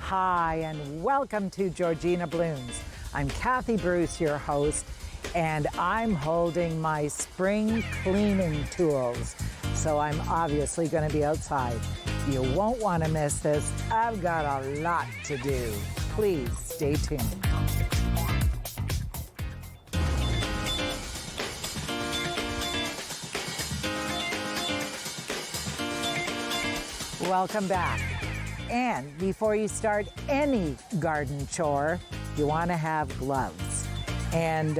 Hi, and welcome to Georgina Blooms. I'm Kathy Bruce, your host, and I'm holding my spring cleaning tools. So I'm obviously going to be outside. You won't want to miss this. I've got a lot to do. Please stay tuned. Welcome back. And before you start any garden chore, you want to have gloves. And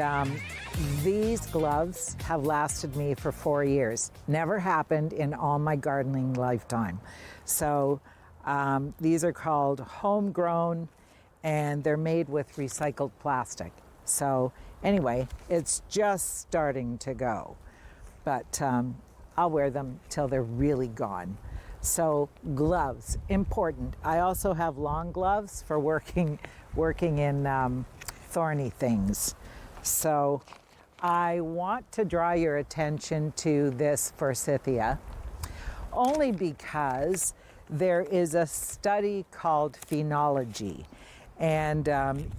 these gloves have lasted me for 4 years. Never happened in all my gardening lifetime. So these are called homegrown, and they're made with recycled plastic. So anyway, it's just starting to go. But I'll wear them till they're really gone. So gloves, important. I also have long gloves for working in thorny things. So I want to draw your attention to this forsythia, only because there is a study called phenology, and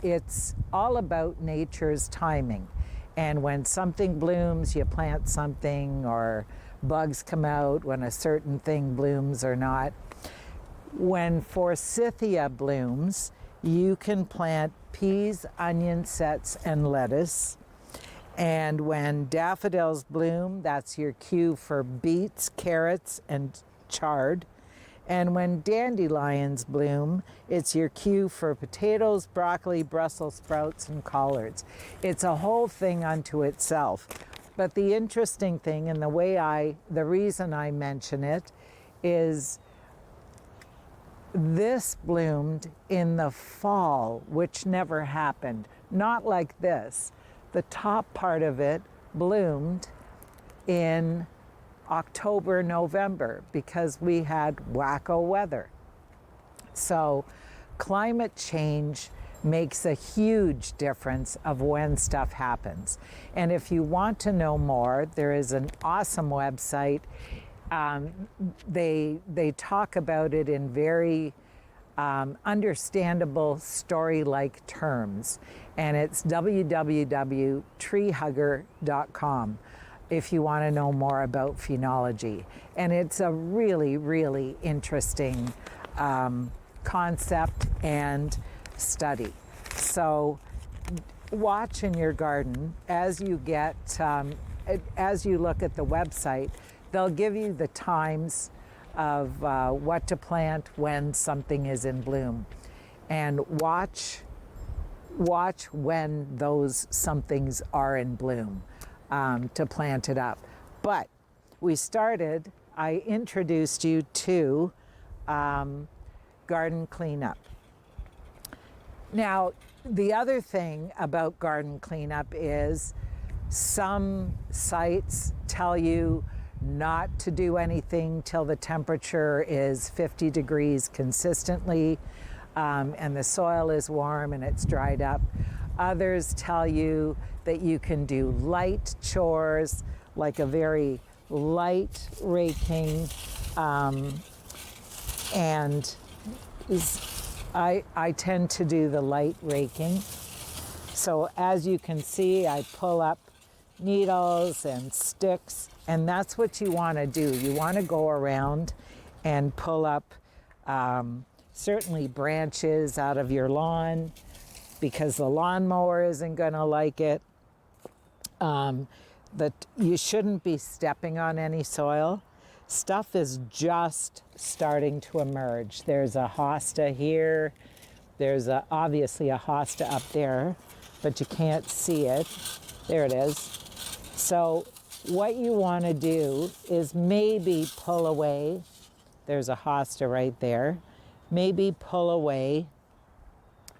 it's all about nature's timing. And when something blooms, you plant something, or bugs come out when a certain thing blooms or not. When forsythia blooms, you can plant peas, onion sets, and lettuce. And when daffodils bloom, that's your cue for beets, carrots, and chard. And when dandelions bloom, it's your cue for potatoes, broccoli, Brussels sprouts, and collards. It's a whole thing unto itself. But the interesting thing, and the reason I mention it, is this bloomed in the fall, which never happened. Not like this. The top part of it bloomed in October, November, because we had wacko weather. So climate change makes a huge difference of when stuff happens. And if you want to know more, there is an awesome website. They talk about it in very understandable story-like terms, and it's www.treehugger.com if you want to know more about phenology. And it's a really, really interesting concept and study. So watch in your garden as you get, as you look at the website, they'll give you the times of what to plant when something is in bloom. And watch when those somethings are in bloom to plant it up. But I introduced you to garden cleanup. Now, the other thing about garden cleanup is some sites tell you not to do anything till the temperature is 50 degrees consistently, and the soil is warm and it's dried up. Others tell you that you can do light chores, like a very light raking, and I tend to do the light raking. So as you can see, I pull up needles and sticks, and that's what you want to do. You want to go around and pull up certainly branches out of your lawn, because the lawnmower isn't going to like it. That you shouldn't be stepping on any soil. Stuff is just starting to emerge. There's a hosta here. There's obviously a hosta up there, but you can't see it. There it is. So what you want to do is maybe pull away. There's a hosta right there. Maybe pull away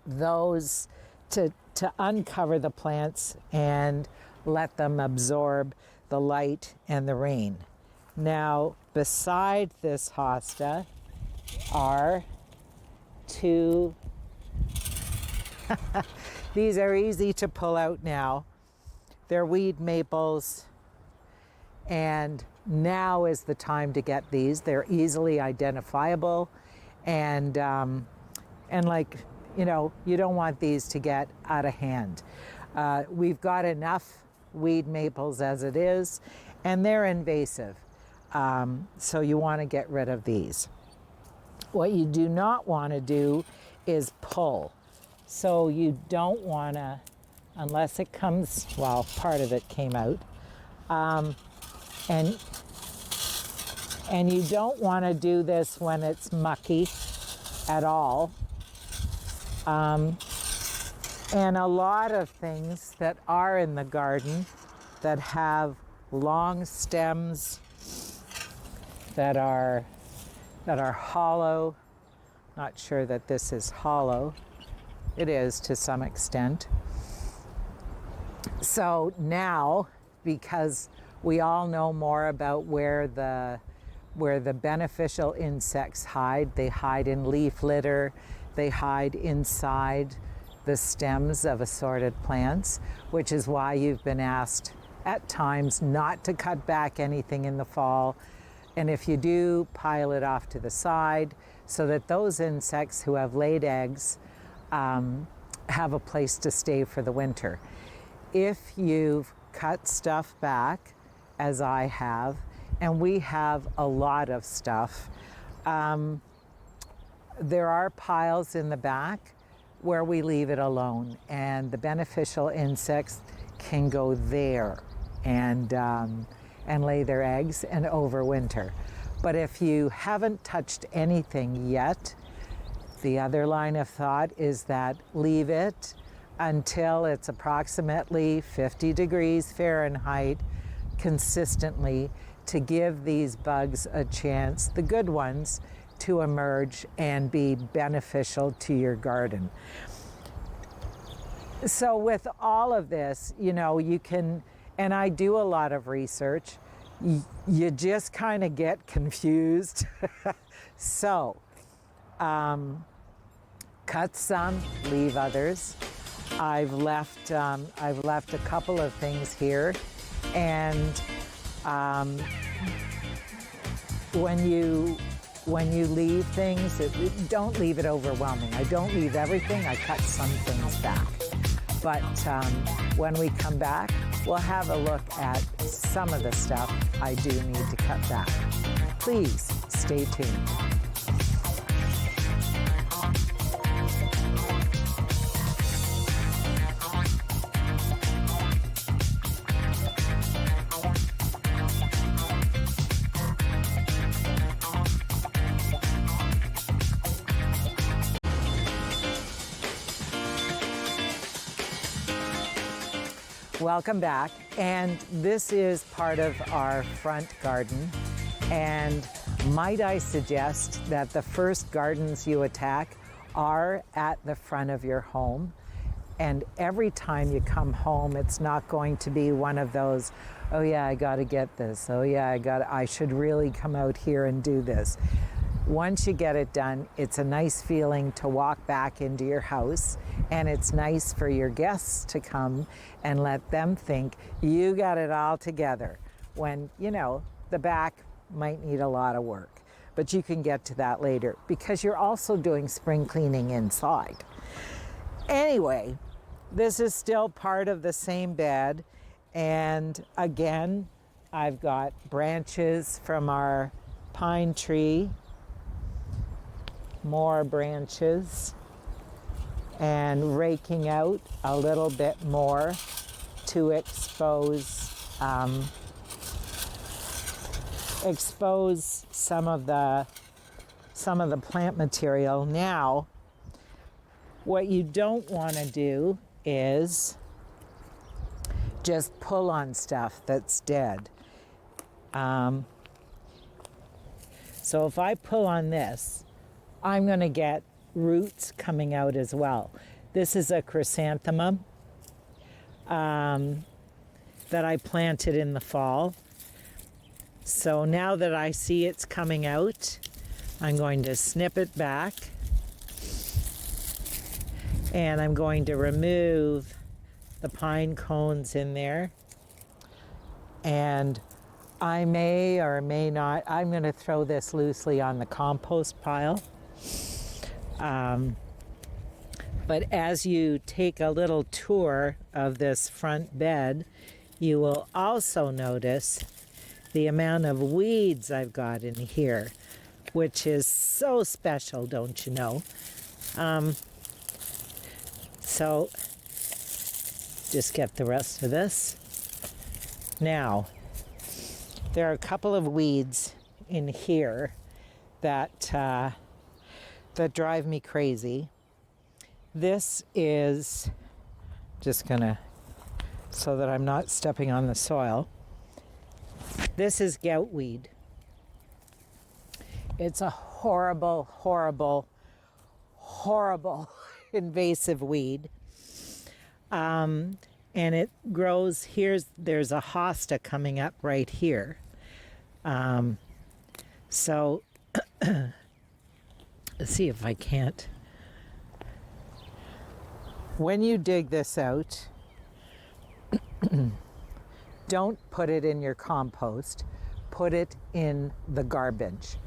those to uncover the plants and let them absorb the light and the rain. Now, beside this hosta are two, these are easy to pull out now. They're weed maples, and now is the time to get these. They're easily identifiable, and And like, you know, you don't want these to get out of hand. We've got enough weed maples as it is, and they're invasive. So you want to get rid of these. What you do not want to do is pull. So you don't want to, unless it comes, well, part of it came out. And you don't want to do this when it's mucky at all. And a lot of things that are in the garden that have long stems that are hollow. Not sure that this is hollow. It is to some extent. So now, because we all know more about where the beneficial insects hide, they hide in leaf litter, they hide inside the stems of assorted plants, which is why you've been asked at times not to cut back anything in the fall. And if you do, pile it off to the side so that those insects who have laid eggs have a place to stay for the winter. If you've cut stuff back, as I have, and we have a lot of stuff, there are piles in the back where we leave it alone, and the beneficial insects can go there and lay their eggs and overwinter. But if you haven't touched anything yet, the other line of thought is that leave it until it's approximately 50 degrees Fahrenheit consistently to give these bugs a chance, the good ones, to emerge and be beneficial to your garden. So with all of this, you know, you can, and I do a lot of research, you just kind of get confused. So, cut some, leave others. I've left a couple of things here, and when you leave things, don't leave it overwhelming. I don't leave everything. I cut some things back. But when we come back, we'll have a look at some of the stuff I do need to cut back. Please stay tuned. Welcome back, and this is part of our front garden, and might I suggest that the first gardens you attack are at the front of your home, and every time you come home it's not going to be one of those, oh yeah, I got to get this, oh yeah, I should really come out here and do this. Once you get it done, it's a nice feeling to walk back into your house, and it's nice for your guests to come and let them think you got it all together when, you know, the back might need a lot of work. But you can get to that later because you're also doing spring cleaning inside. Anyway, this is still part of the same bed, and again, I've got branches from our pine tree, more branches, and raking out a little bit more to expose some of the plant material. Now, what you don't want to do is just pull on stuff that's dead. So if I pull on this, I'm going to get roots coming out as well. This is a chrysanthemum that I planted in the fall. So now that I see it's coming out, I'm going to snip it back, and I'm going to remove the pine cones in there, and I may or may not, I'm going to throw this loosely on the compost pile. But as you take a little tour of this front bed, you will also notice the amount of weeds I've got in here, which is so special, don't you know? So just get the rest of this. Now, there are a couple of weeds in here that that drive me crazy. This is just gonna, so that I'm not stepping on the soil. This is goutweed. It's a horrible, horrible, horrible invasive weed. And it grows, there's a hosta coming up right here. So let's see if I can't. When you dig this out, don't put it in your compost, put it in the garbage.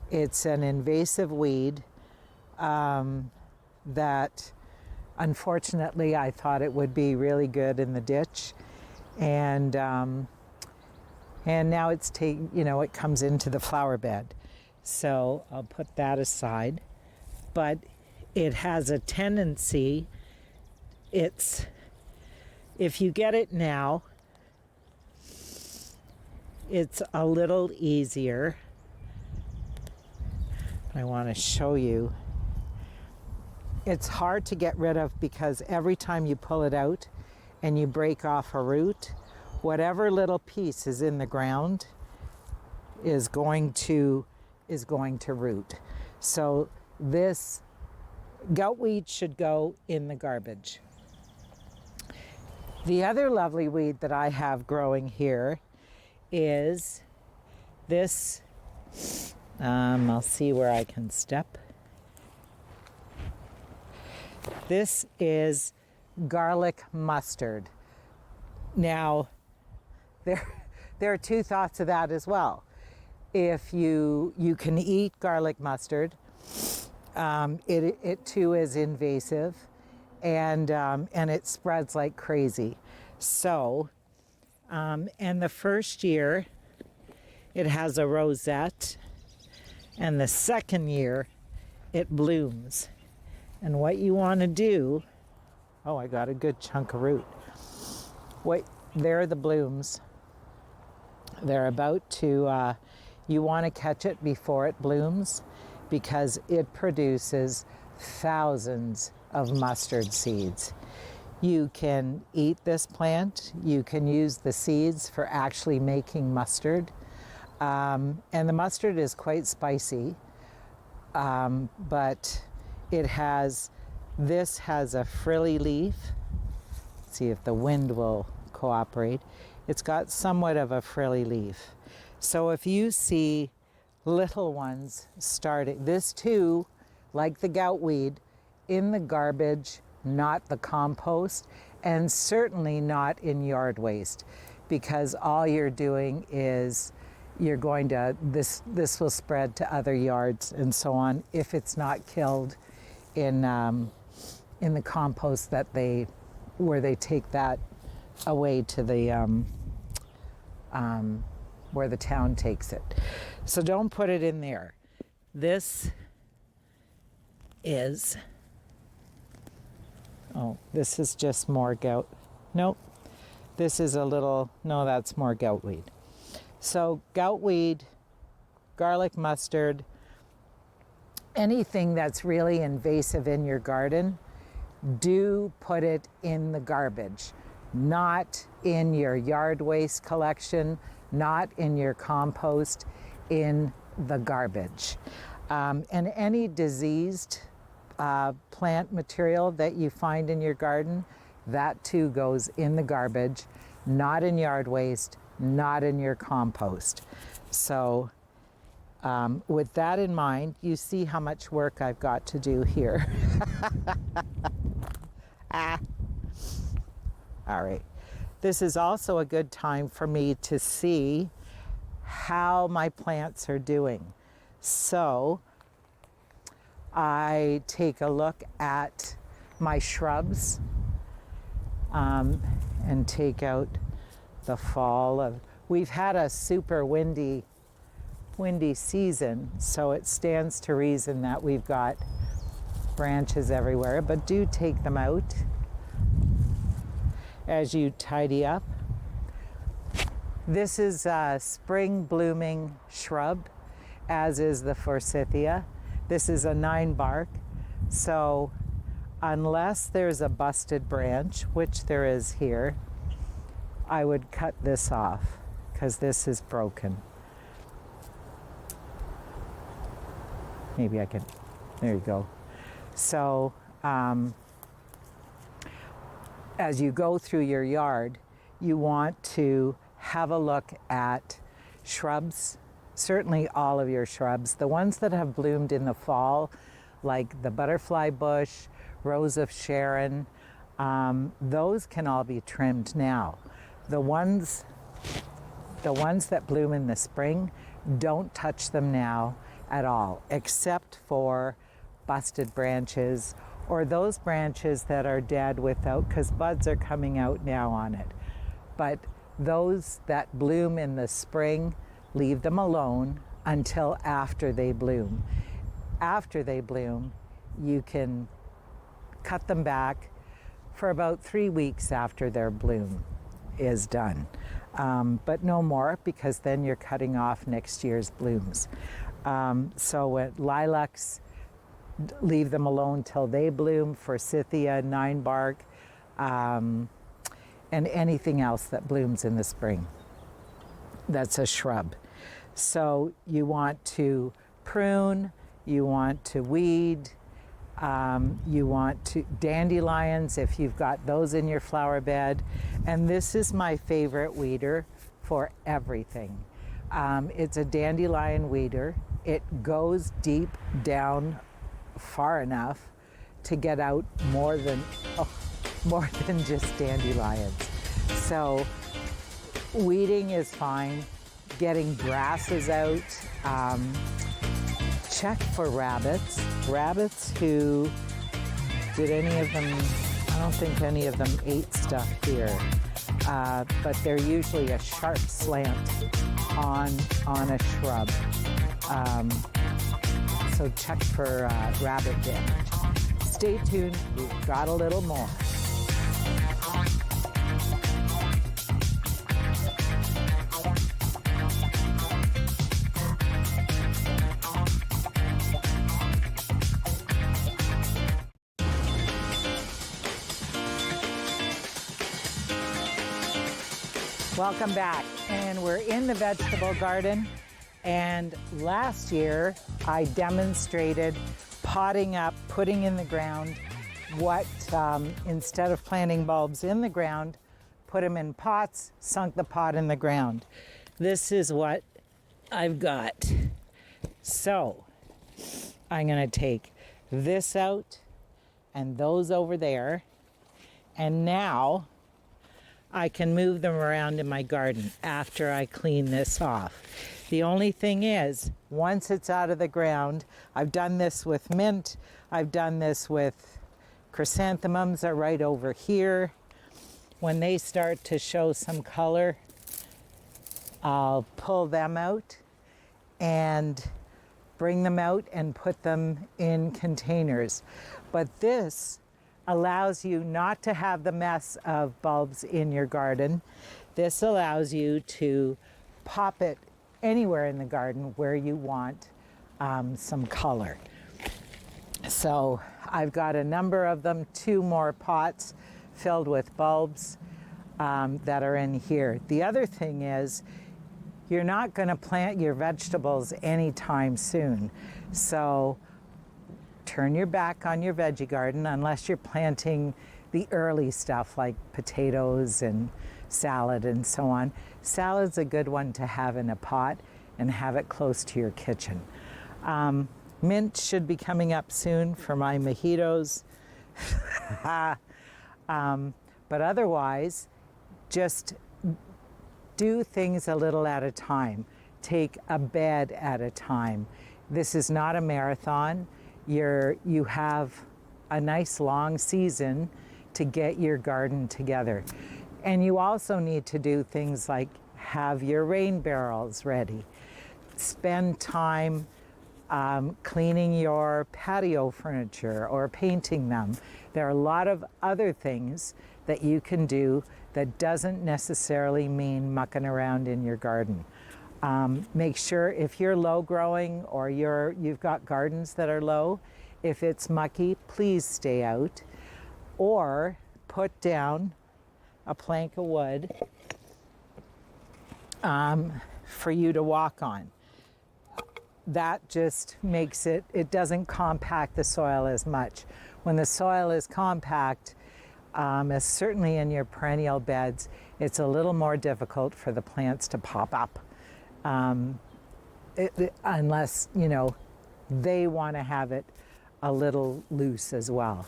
It's an invasive weed that unfortunately I thought it would be really good in the ditch, and now it comes into the flower bed. So I'll put that aside. But it has a tendency, if you get it now, it's a little easier. I want to show you. It's hard to get rid of because every time you pull it out and you break off a root, whatever little piece is in the ground is going to root. So this goutweed should go in the garbage. The other lovely weed that I have growing here is this. I'll see where I can step. This is garlic mustard. Now, there are two thoughts of that as well. If you can eat garlic mustard, it too is invasive, and it spreads like crazy. So, and the first year it has a rosette, and the second year it blooms. And what you want to do, oh, I got a good chunk of root. There are the blooms. They're about to, you want to catch it before it blooms because it produces thousands of mustard seeds. You can eat this plant. You can use the seeds for actually making mustard. And the mustard is quite spicy, but this has a frilly leaf. Let's see if the wind will cooperate. It's got somewhat of a frilly leaf. So if you see little ones starting, this too, like the goutweed, in the garbage, not the compost, and certainly not in yard waste, because all you're doing is this will spread to other yards and so on if it's not killed in the compost where they take that away to the where the town takes it. So don't put it in there. This is just more gout. Nope. This is that's more goutweed. So goutweed, garlic mustard, anything that's really invasive in your garden, do put it in the garbage, not in your yard waste collection, not in your compost, in the garbage. And any diseased plant material that you find in your garden, that too goes in the garbage, not in yard waste, not in your compost. So with that in mind, you see how much work I've got to do here. All right. This is also a good time for me to see how my plants are doing. So I take a look at my shrubs and take out the fall. We've had a super windy season, so it stands to reason that we've got branches everywhere, but do take them out as you tidy up. This is a spring blooming shrub, as is the forsythia. This is a 9 bark, so unless there's a busted branch, which there is here, I would cut this off because this is broken. Maybe I can, there you go. So as you go through your yard, you want to have a look at shrubs, certainly all of your shrubs. The ones that have bloomed in the fall, like the butterfly bush, rose of Sharon, those can all be trimmed now. The ones that bloom in the spring, don't touch them now at all, except for busted branches or those branches that are dead without, because buds are coming out now on it. But those that bloom in the spring, leave them alone until after they bloom. After they bloom, you can cut them back for about 3 weeks after their bloom is done. But no more, because then you're cutting off next year's blooms. So with lilacs, leave them alone till they bloom. Forsythia, 9 bark, and anything else that blooms in the spring. That's a shrub. So you want to prune, you want to weed, you want to dandelions if you've got those in your flower bed. And this is my favorite weeder for everything. It's a dandelion weeder. It goes deep down far enough to get out more than just dandelions. So weeding is fine. Getting grasses out. Check for rabbits. Rabbits who, did any of them, I don't think any of them ate stuff here. But they're usually a sharp slant on a shrub. So check for rabbit damage. Stay tuned, we've got a little more. Welcome back, and we're in the vegetable garden. And last year I demonstrated potting up, putting in the ground what, instead of planting bulbs in the ground, put them in pots, sunk the pot in the ground. This is what I've got. So I'm gonna take this out and those over there, and now I can move them around in my garden after I clean this off. The only thing is, once it's out of the ground, I've done this with mint, I've done this with chrysanthemums are right over here. When they start to show some color, I'll pull them out and bring them out and put them in containers. But this allows you not to have the mess of bulbs in your garden. This allows you to pop it anywhere in the garden where you want some color. So I've got a number of them, 2 more pots filled with bulbs that are in here. The other thing is, you're not going to plant your vegetables anytime soon. So turn your back on your veggie garden unless you're planting the early stuff like potatoes and salad and so on. Salad's a good one to have in a pot and have it close to your kitchen. Mint should be coming up soon for my mojitos. But otherwise, just do things a little at a time. Take a bed at a time. This is not a marathon. You have a nice long season to get your garden together. And you also need to do things like have your rain barrels ready. Spend time cleaning your patio furniture or painting them. There are a lot of other things that you can do that doesn't necessarily mean mucking around in your garden. Make sure if you're low growing or you've got gardens that are low, if it's mucky, please stay out, or put down a plank of wood for you to walk on. That just makes it doesn't compact the soil as much. When the soil is compact, as certainly in your perennial beds, it's a little more difficult for the plants to pop up. Unless, they want to have it a little loose as well.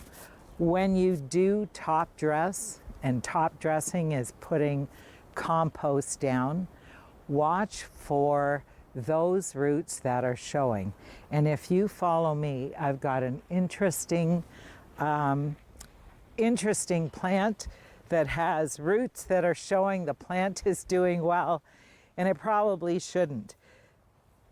When you do top dress, and top dressing is putting compost down, watch for those roots that are showing. And if you follow me, I've got an interesting plant that has roots that are showing the plant is doing well, and it probably shouldn't.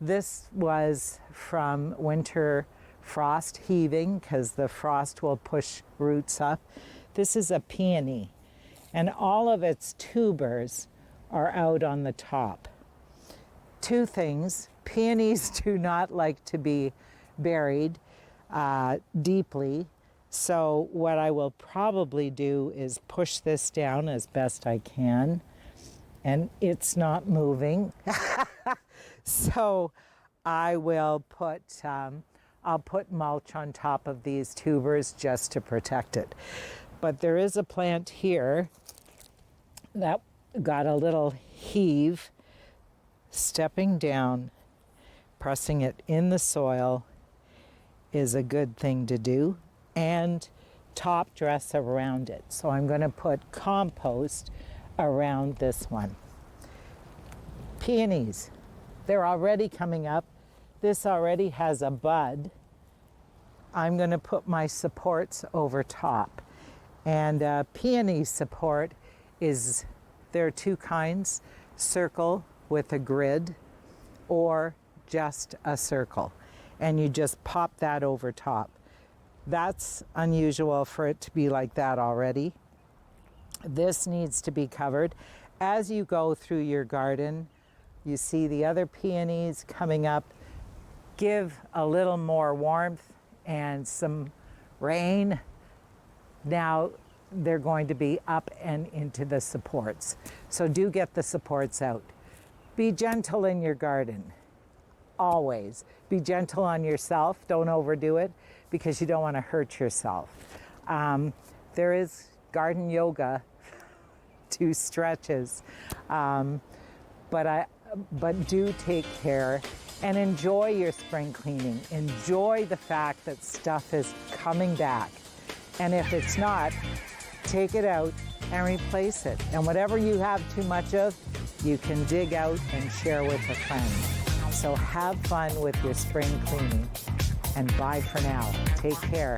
This was from winter frost heaving, because the frost will push roots up. This is a peony, and all of its tubers are out on the top. Two things: peonies do not like to be buried deeply, so what I will probably do is push this down as best I can, and it's not moving. So I will put I'll put mulch on top of these tubers just to protect it. But there is a plant here that got a little heave. Stepping down, pressing it in the soil is a good thing to do, and top dress around it. So I'm going to put compost around this one. Peonies, they're already coming up. This already has a bud. I'm going to put my supports over top. And peony support there are two kinds: circle with a grid, or just a circle. And you just pop that over top. That's unusual for it to be like that already. This needs to be covered. As you go through your garden, you see the other peonies coming up. Give a little more warmth and some rain. Now they're going to be up and into the supports. So do get the supports out. Be gentle in your garden, always. Be gentle on yourself. Don't overdo it, because you don't want to hurt yourself. There is garden yoga, 2 stretches, but do take care and enjoy your spring cleaning. Enjoy the fact that stuff is coming back. And if it's not, take it out and replace it. And whatever you have too much of, you can dig out and share with a friend. So have fun with your spring cleaning, and bye for now. Take care.